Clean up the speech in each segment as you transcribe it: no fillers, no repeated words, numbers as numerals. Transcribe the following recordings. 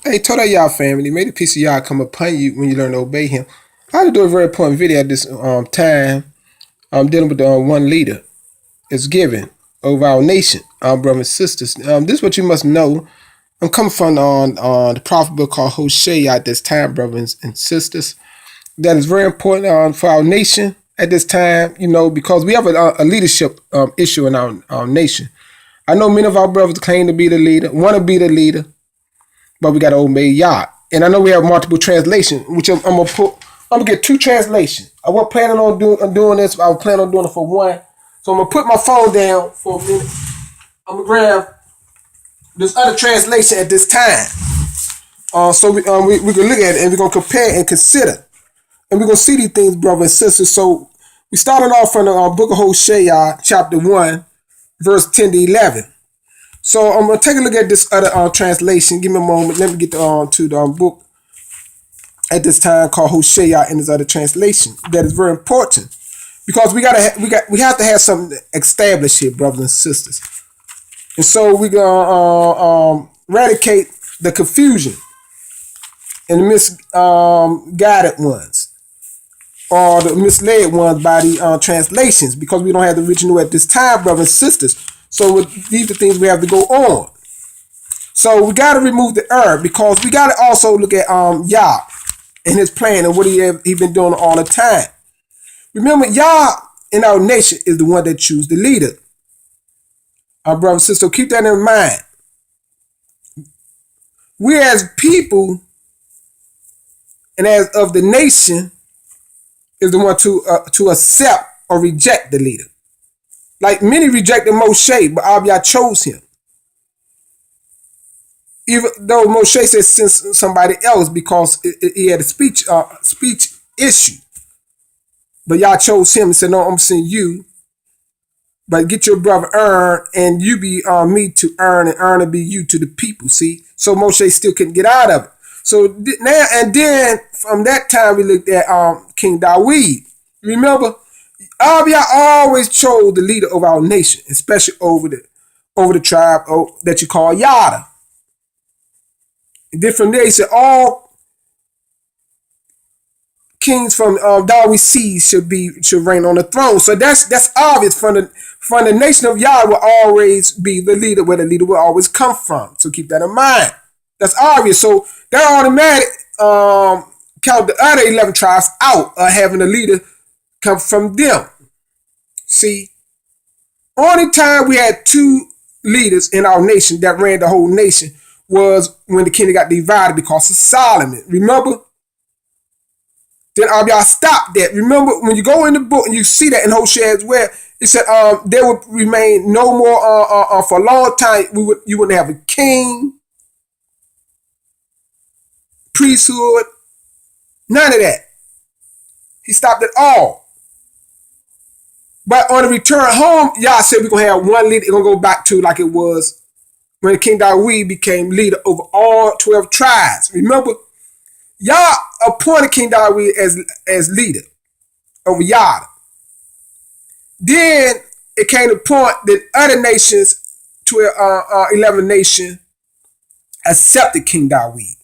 Hey, today y'all family, may the peace of y'all come upon you when you learn to obey him. I had to do a very important video at this time. I'm dealing with the one leader is given over our nation, our brothers and sisters. This is what you must know. I'm coming from the prophet book called Hosea at this time, brothers and sisters. That is very important for our nation at this time, because we have a leadership issue in our nation. I know many of our brothers claim to be the leader, want to be the leader, but we got to obey Yah. And I know we have multiple translations, which I'm gonna put. I'm gonna get two translations. I wasn't planning on doing this. I was planning on doing it for one. So I'm gonna put my phone down for a minute. I'm gonna grab this other translation at this time. So we can look at it and we're gonna compare and consider, and we're gonna see these things, brothers and sisters. So we started off from the book of Hosea, chapter 1, verse 10 to 11. So I'm going to take a look at this other translation. Give me a moment. Let me get to the book at this time called Hosea in this other translation. That is very important because we have to have something established here, brothers and sisters. And so we're going to eradicate the confusion and the misguided ones or the misled ones by the translations, because we don't have the original at this time, brothers and sisters. So these are the things we have to go on. So we got to remove the error, because we got to also look at Yah and his plan and what he been doing all the time. Remember, Yah in our nation is the one that chooses the leader. Our brothers and sisters, so keep that in mind. We as people and as of the nation is the one to accept or reject the leader. Like many rejected Moshe, but Abiyah chose him. Even though Moshe said send somebody else because he had a speech issue. But y'all chose him and said, no, I'm going to send you. But get your brother Aaron, and you be me to Aaron, and Aaron will be you to the people. See? So Moshe still couldn't get out of it. So now, and then from that time we looked at King Dawid. Remember? Abiyah always chose the leader of our nation, especially over the tribe that you call Yada. And then from there, he said all kings from Dawid's seed should reign on the throne. So that's obvious. From the nation of Yada will always be the leader, where the leader will always come from. So keep that in mind. That's obvious. So that automatic count the other 11 tribes out of having a leader come from them. See, only time we had two leaders in our nation that ran the whole nation was when the kingdom got divided because of Solomon. Remember? Then Abiyah stopped that. Remember, when you go in the book and you see that in Hosea as well, it said there would remain no more for a long time. You wouldn't have a king, priesthood, none of that. He stopped it all. But on the return home, y'all said we're going to have one leader. It's going to go back to like it was when King Dawid became leader over all 12 tribes. Remember, y'all appointed King Dawid as leader over Yada. Then it came to the point that other nations, 11 nations, accepted King Dawid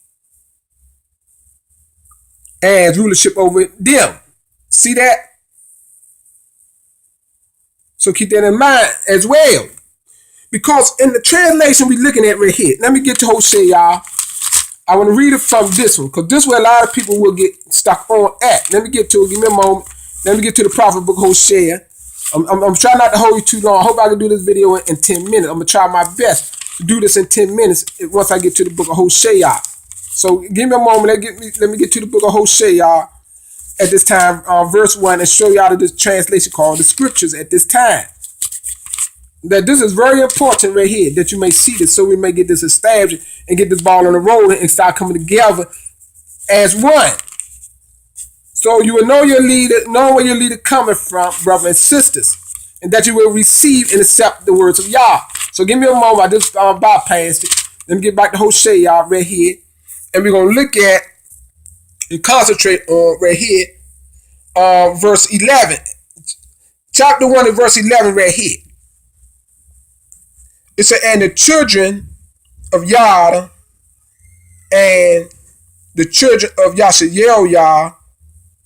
as rulership over them. See that? So keep that in mind as well. Because in the translation we're looking at right here, let me get to Hosea, y'all. I want to read it from this one, because this is where a lot of people will get stuck on at. Let me get to it. Give me a moment. Let me get to the prophet book Hosea. I'm trying not to hold you too long. I hope I can do this video in 10 minutes. I'm going to try my best to do this in 10 minutes once I get to the book of Hosea. So give me a moment. Let me get to the book of Hosea at this time, verse 1, and show y'all this translation called the scriptures at this time. That this is very important right here, that you may see this, so we may get this established and get this ball on the road and start coming together as one. So you will know your leader, know where your leader coming from, brothers and sisters, and that you will receive and accept the words of Yah. So give me a moment. I just bypassed it. Let me get back to Hosea right here, and we're going to look at and concentrate on right here, verse 11. Chapter 1 and verse 11 right here. It said, and the children of Yada and the children of Yashayelah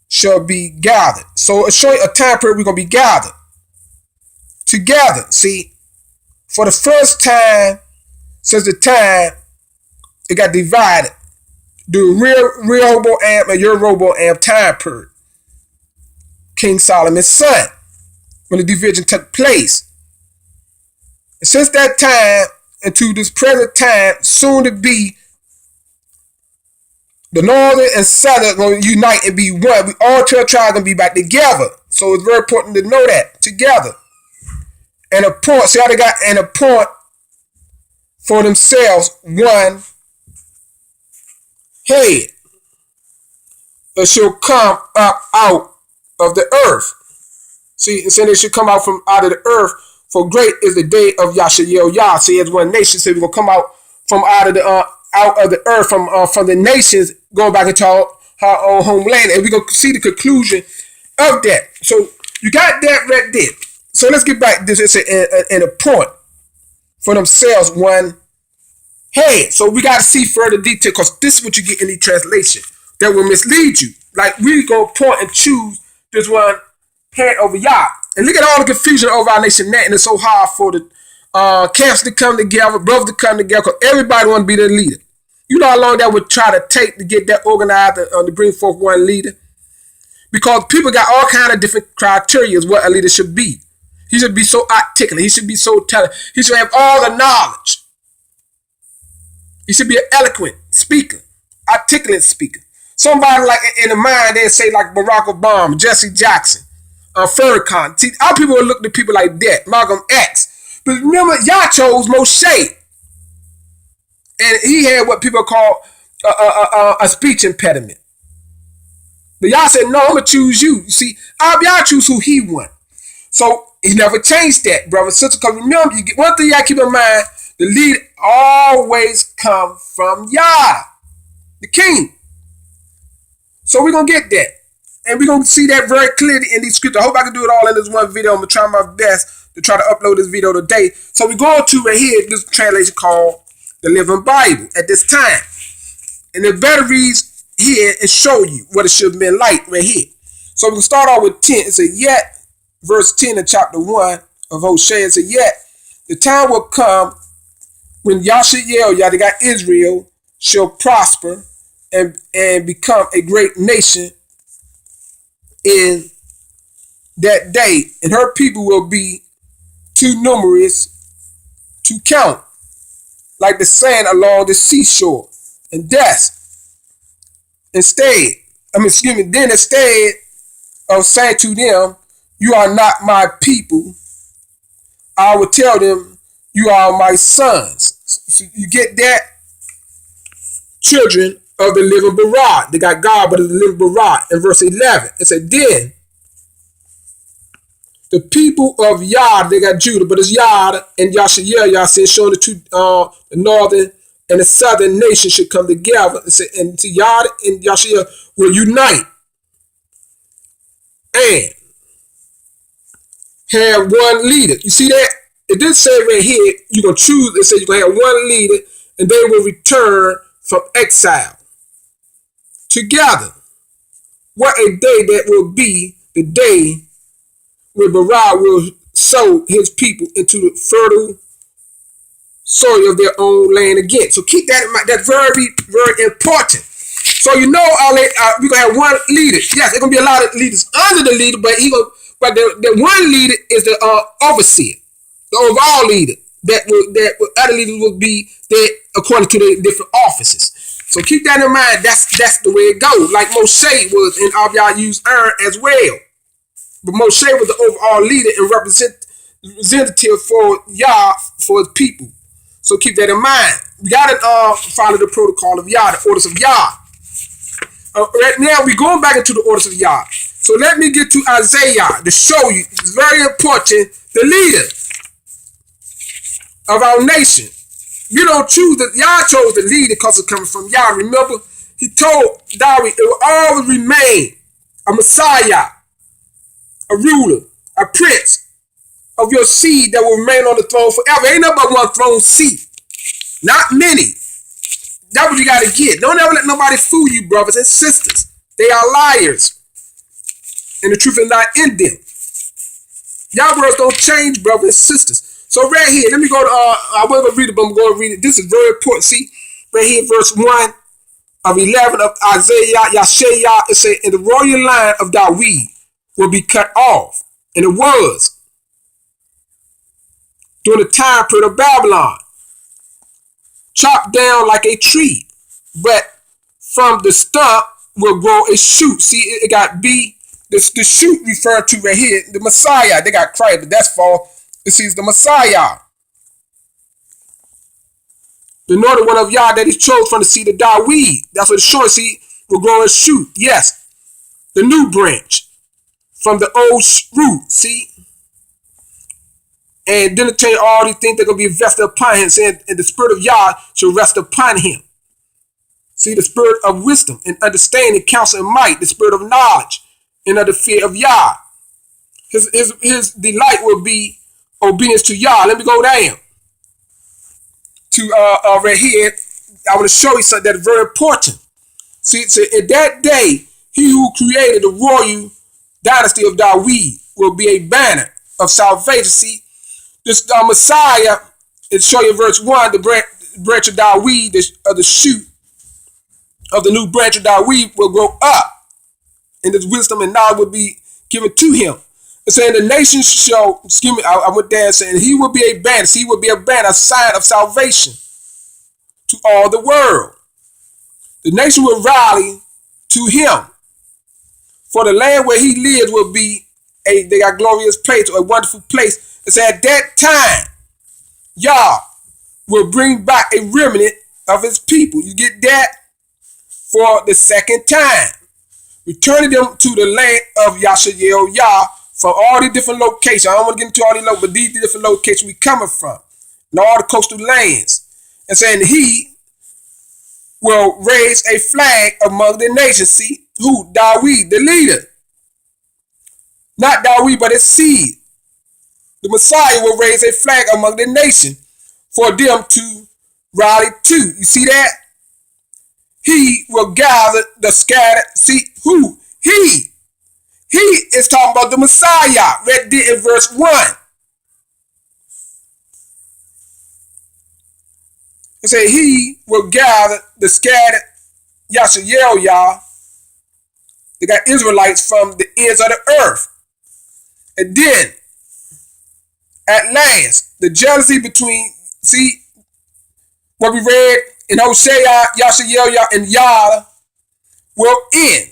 shall be gathered. So it's showing a time period we're going to be gathered together. See, for the first time since the time it got divided, the Rehoboam and Jeroboam time period, King Solomon's son, when the division took place. And since that time into this present time, soon to be, the northern and southern are going to unite and be one. We all 12 tribes going to be back together. So it's very important to know that together. And appoint, see how they got an appoint for themselves one head that shall come up out of the earth. See, and saying they should come out from out of the earth, for great is the day of Yashayelah. See, as one nation, so we're gonna come out from out of the earth, from the nations, going back into our own homeland, and we're gonna see the conclusion of that. So you got that right there. So let's get back to this. It's an appoint for themselves one head. So we got to see further detail, because this is what you get in the translation that will mislead you. Like, we go point and choose this one head over Yah. And look at all the confusion over our nation now, and it's so hard for the camps to come together, brothers to come together, because everybody want to be the leader. You know how long that would try to take to get that organized to bring forth one leader? Because people got all kind of different criteria as what a leader should be. He should be so articulate. He should be so talented. He should have all the knowledge. He should be an eloquent speaker, articulate speaker. Somebody like in the mind, they say like Barack Obama, Jesse Jackson, Farrakhan. See, our people will look to people like that, Malcolm X. But remember, y'all chose Moshe. And he had what people call a speech impediment. But y'all said, no, I'm going to choose you. You see, y'all choose who he want. So he never changed that, brother, sister. Because remember, you get one thing y'all keep in mind: the lead always come from Yah, the king. So we're going to get that. And we're going to see that very clearly in these scriptures. I hope I can do it all in this one video. I'm going to try my best to try to upload this video today. So we're going to right here, this translation called the Living Bible at this time. And the better reads here and show you what it should have been like right here. So we're going to start off with 10. It says, yet, verse 10 in chapter 1 of Hosea, it says, yet the time will come when Yashayelah, they got Israel, shall prosper and become a great nation in that day. And her people will be too numerous to count, like the sand along the seashore. And thus, instead of saying to them, you are not my people, I will tell them, you are my sons. So you get that? Children of the living Barah. They got God, but it's the living Barah. In verse 11, it said, then the people of Yah, they got Judah, but it's Yah and Yashayelah, said, showing the northern and the southern nation should come together. It said, and to Yah and Yashayelah will unite and have one leader. You see that? It did say right here, you're going to choose, it said you're going to have one leader, and they will return from exile together. What a day that will be, the day when Barah will sow his people into the fertile soil of their own land again. So keep that in mind. That's very, very important. So you know, we're gonna have one leader. Yes, there's gonna be a lot of leaders under the leader, but the one leader is the overseer, the overall leader. That other leaders will be there according to the different offices. So keep that in mind. That's the way it goes. Like Moshe was, and y'all use Aaron as well. But Moshe was the overall leader and representative for Yah, for his people. So keep that in mind. We got to follow the protocol of Yah, the orders of Yah. Right now, we're going back into the orders of Yah. So let me get to Isaiah to show you. It's very important. The leader of our nation. You don't choose that. Yah chose the leader because it's coming from Yah. Remember, he told David it will always remain a Messiah, a ruler, a prince of your seed that will remain on the throne forever. Ain't nothing but one throne seat. Not many. That's what you got to get. Don't ever let nobody fool you, brothers and sisters. They are liars, and the truth is not in them. Y'all words don't change, brothers and sisters. So right here, let me go to, I wasn't going to read it, but I'm going to read it. This is very important. See, right here, verse 1 of 11 of Isaiah, Yashayah, it says, and the royal line of David will be cut off. And it was during the time period of Babylon, chopped down like a tree, but from the stump will grow a shoot. See, it got B, the shoot referred to right here, the Messiah. They got Christ, but that's for, it sees the Messiah. The northern one of Yah that he chose from the seed of David. That's what the short seed will grow a shoot. Yes, the new branch from the old root. See, and then it tell you all these things that are going to be vested upon him, saying, and the spirit of Yah shall rest upon him. See, the spirit of wisdom and understanding, counsel and might, the spirit of knowledge and of the fear of Yah. His delight will be obedience to Yah. Let me go down to right here. I want to show you something that's very important. See, so in that day, he who created the royal dynasty of David will be a banner of salvation. See, this Messiah, it show you verse 1, the branch of David, the shoot of the new branch of David will grow up, and his wisdom and knowledge will be given to him. And saying the nations shall, excuse me, I went there saying he will be a banner. He will be a banner, a sign of salvation to all the world. The nation will rally to him. For the land where he lives will be they got glorious place, a wonderful place. And say at that time, Yah will bring back a remnant of his people. You get that? For the second time, returning them to the land of Yashael Yah from all the different locations. I don't want to get into all these locations, but these different locations we coming from, and all the coastal lands. And saying he will raise a flag among the nations. See, who? David, the leader. Not David, but his seed. The Messiah will raise a flag among the nation for them to rally to. You see that? He will gather the scattered. See, who? He. He is talking about the Messiah. Read there in verse 1. It says he will gather the scattered Yashael Yah. They got Israelites from the ends of the earth. And then, at last, the jealousy between, see, what we read in Hosea, Yashael Yah, and Yah will end.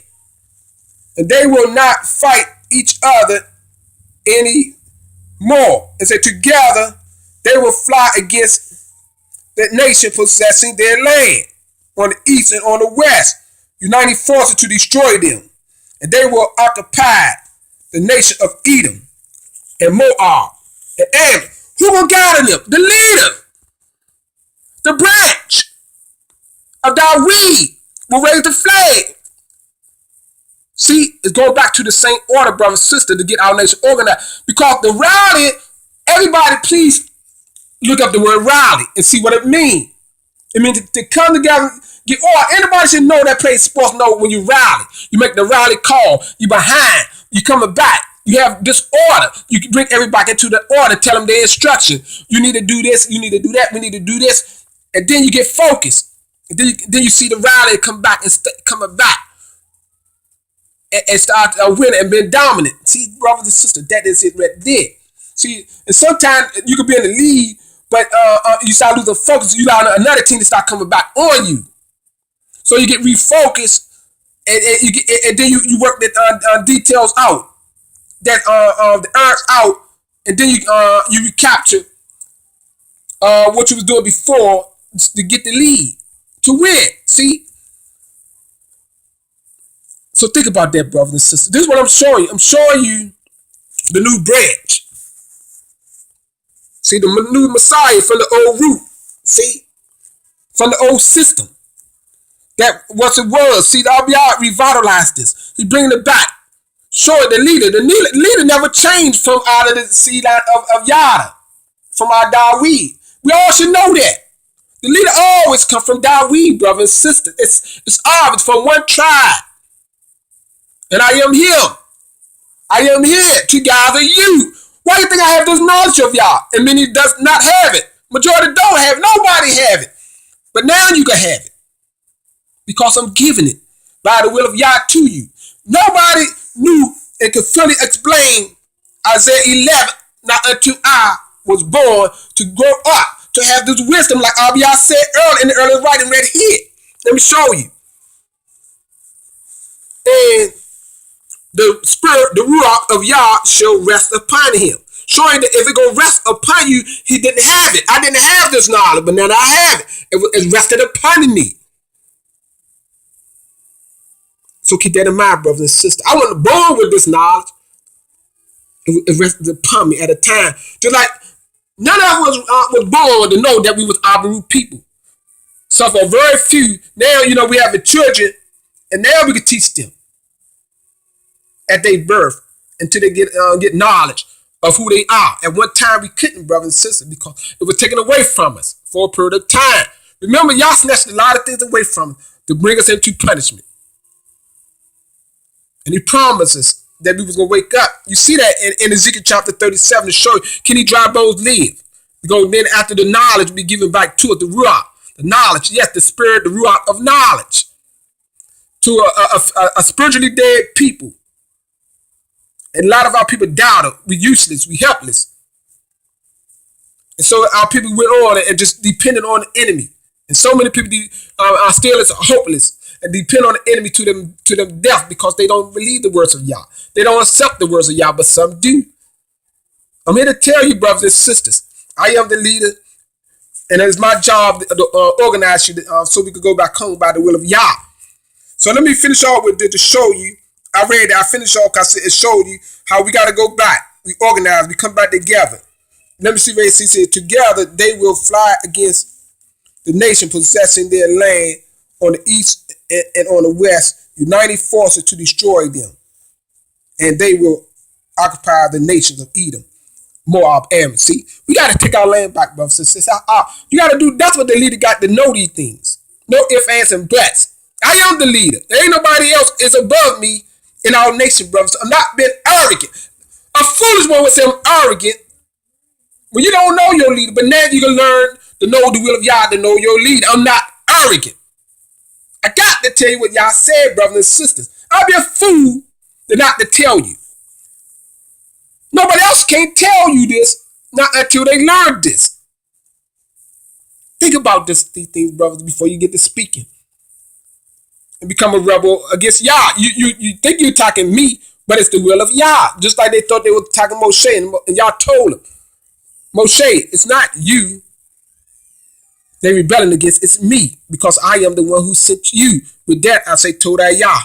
And they will not fight each other anymore. And so together, they will fly against that nation possessing their land on the east and on the west, uniting forces to destroy them. And they will occupy the nation of Edom and Moab and Ammon. Who will gather them? The leader, the branch of David will raise the flag. See, it's going back to the same order, brother and sister, to get our nation organized. Because the rally, everybody please look up the word rally and see what it means. It means to come together, get order. Anybody should know that plays sports know when you rally. You make the rally call. You behind. You coming back. You have this order. You can bring everybody into the order. Tell them their instruction. You need to do this. You need to do that. We need to do this. And then you get focused. And then you see the rally come back and coming back. And start winning and being dominant. See, brothers and sisters, that is it right there. See, and sometimes you could be in the lead, but you start losing focus. You allow another team to start coming back on you. So you get refocused, and then you work the details out, that the earth out, and then you recapture what you was doing before to get the lead, to win. See? So think about that, brothers and sisters. This is what I'm showing you. I'm showing you the new branch. See, the new Messiah from the old root. See? From the old system. That what it was. See, the RBI revitalized this. He bringing it back. Show it, the leader. The leader never changed from out of the seed of Yada. From our David. We all should know that. The leader always come from Dawid, brother and sister. It's obvious from one tribe. And I am him. I am here to gather you. Why do you think I have this knowledge of y'all? And many does not have it. Majority don't have it. Nobody have it. But now you can have it. Because I'm giving it by the will of Yah to you. Nobody knew and could fully explain Isaiah 11, not until I was born to grow up, to have this wisdom like Abiyah said earlier in the earlier writing right here. Let me show you. And the spirit, the ruach of Yah shall rest upon him. Showing that if it gonna rest upon you, he didn't have it. I didn't have this knowledge, but now I have it. It rested upon me. So keep that in mind, brothers and sisters. I wasn't born with this knowledge. It rested upon me at a time. Just like none of us was born to know that we was Abaru people. So for very few, now, we have the children, and now we can teach them at their birth until they get knowledge of who they are. At one time, we couldn't, brothers and sisters, because it was taken away from us for a period of time. Remember, y'all snatched a lot of things away from us to bring us into punishment. And he promises that we was going to wake up. You see that in Ezekiel chapter 37 to show you, can he dry bones live? Because then after the knowledge be given back to it, the ruach, the knowledge, yes, the spirit, the ruach of knowledge, to a spiritually dead people. And a lot of our people doubted. We useless, we helpless. And so our people went on and just depended on the enemy. And so many people are still hopeless and depend on the enemy to them death because they don't believe the words of Yah. They don't accept the words of Yah, but some do. I'm here to tell you, brothers and sisters, I am the leader, and it is my job to organize you so we can go back home by the will of Yah. So let me finish off with to show you. I read it. I finished off because it showed you how we got to go back. We organize. We come back together. Let me see what it says. Together they will fly against the nation possessing their land on the east and on the west, uniting forces to destroy them. And they will occupy the nations of Edom, Moab, Ammon. See, we got to take our land back, brothers and sisters. You got to do, that's what the leader got to know these things. No ifs, ands, and buts. I am the leader. There ain't nobody else is above me in our nation, brothers. I'm not being arrogant. A foolish one would say I'm arrogant when you don't know your leader, but now you can learn to know the will of Yah, to know your leader. I'm not arrogant. I got to tell you what Yah said, brothers and sisters. I'd be a fool to not to tell you. Nobody else can't tell you this, not until they learn this. Think about these things, brothers, before you get to speaking and become a rebel against Yah. You think you're attacking me, but it's the will of Yah. Just like they thought they were attacking Moshe, and Yah told them, Moshe, it's not you they're rebelling against, it's me, because I am the one who sent you. With that, I say, Todah Yah.